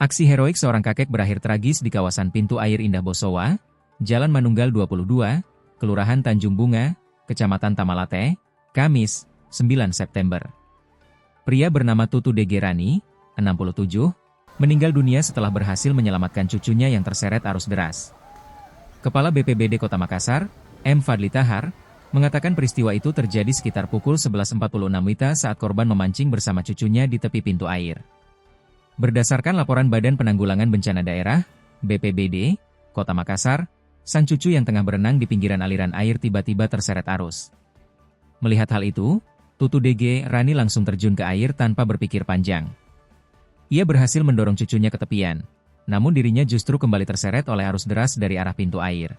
Aksi heroik seorang kakek berakhir tragis di kawasan pintu air Indah Bosowa, Jalan Manunggal 22, Kelurahan Tanjung Bunga, Kecamatan Tamalate, Kamis, 9 September. Pria bernama Tutu Degerani, 67, meninggal dunia setelah berhasil menyelamatkan cucunya yang terseret arus deras. Kepala BPBD Kota Makassar, M. Fadli Tahar, mengatakan peristiwa itu terjadi sekitar pukul 11.46 WITA saat korban memancing bersama cucunya di tepi pintu air. Berdasarkan laporan Badan Penanggulangan Bencana Daerah, BPBD, Kota Makassar, sang cucu yang tengah berenang di pinggiran aliran air tiba-tiba terseret arus. Melihat hal itu, Tutu Degerani langsung terjun ke air tanpa berpikir panjang. Ia berhasil mendorong cucunya ke tepian, namun dirinya justru kembali terseret oleh arus deras dari arah pintu air.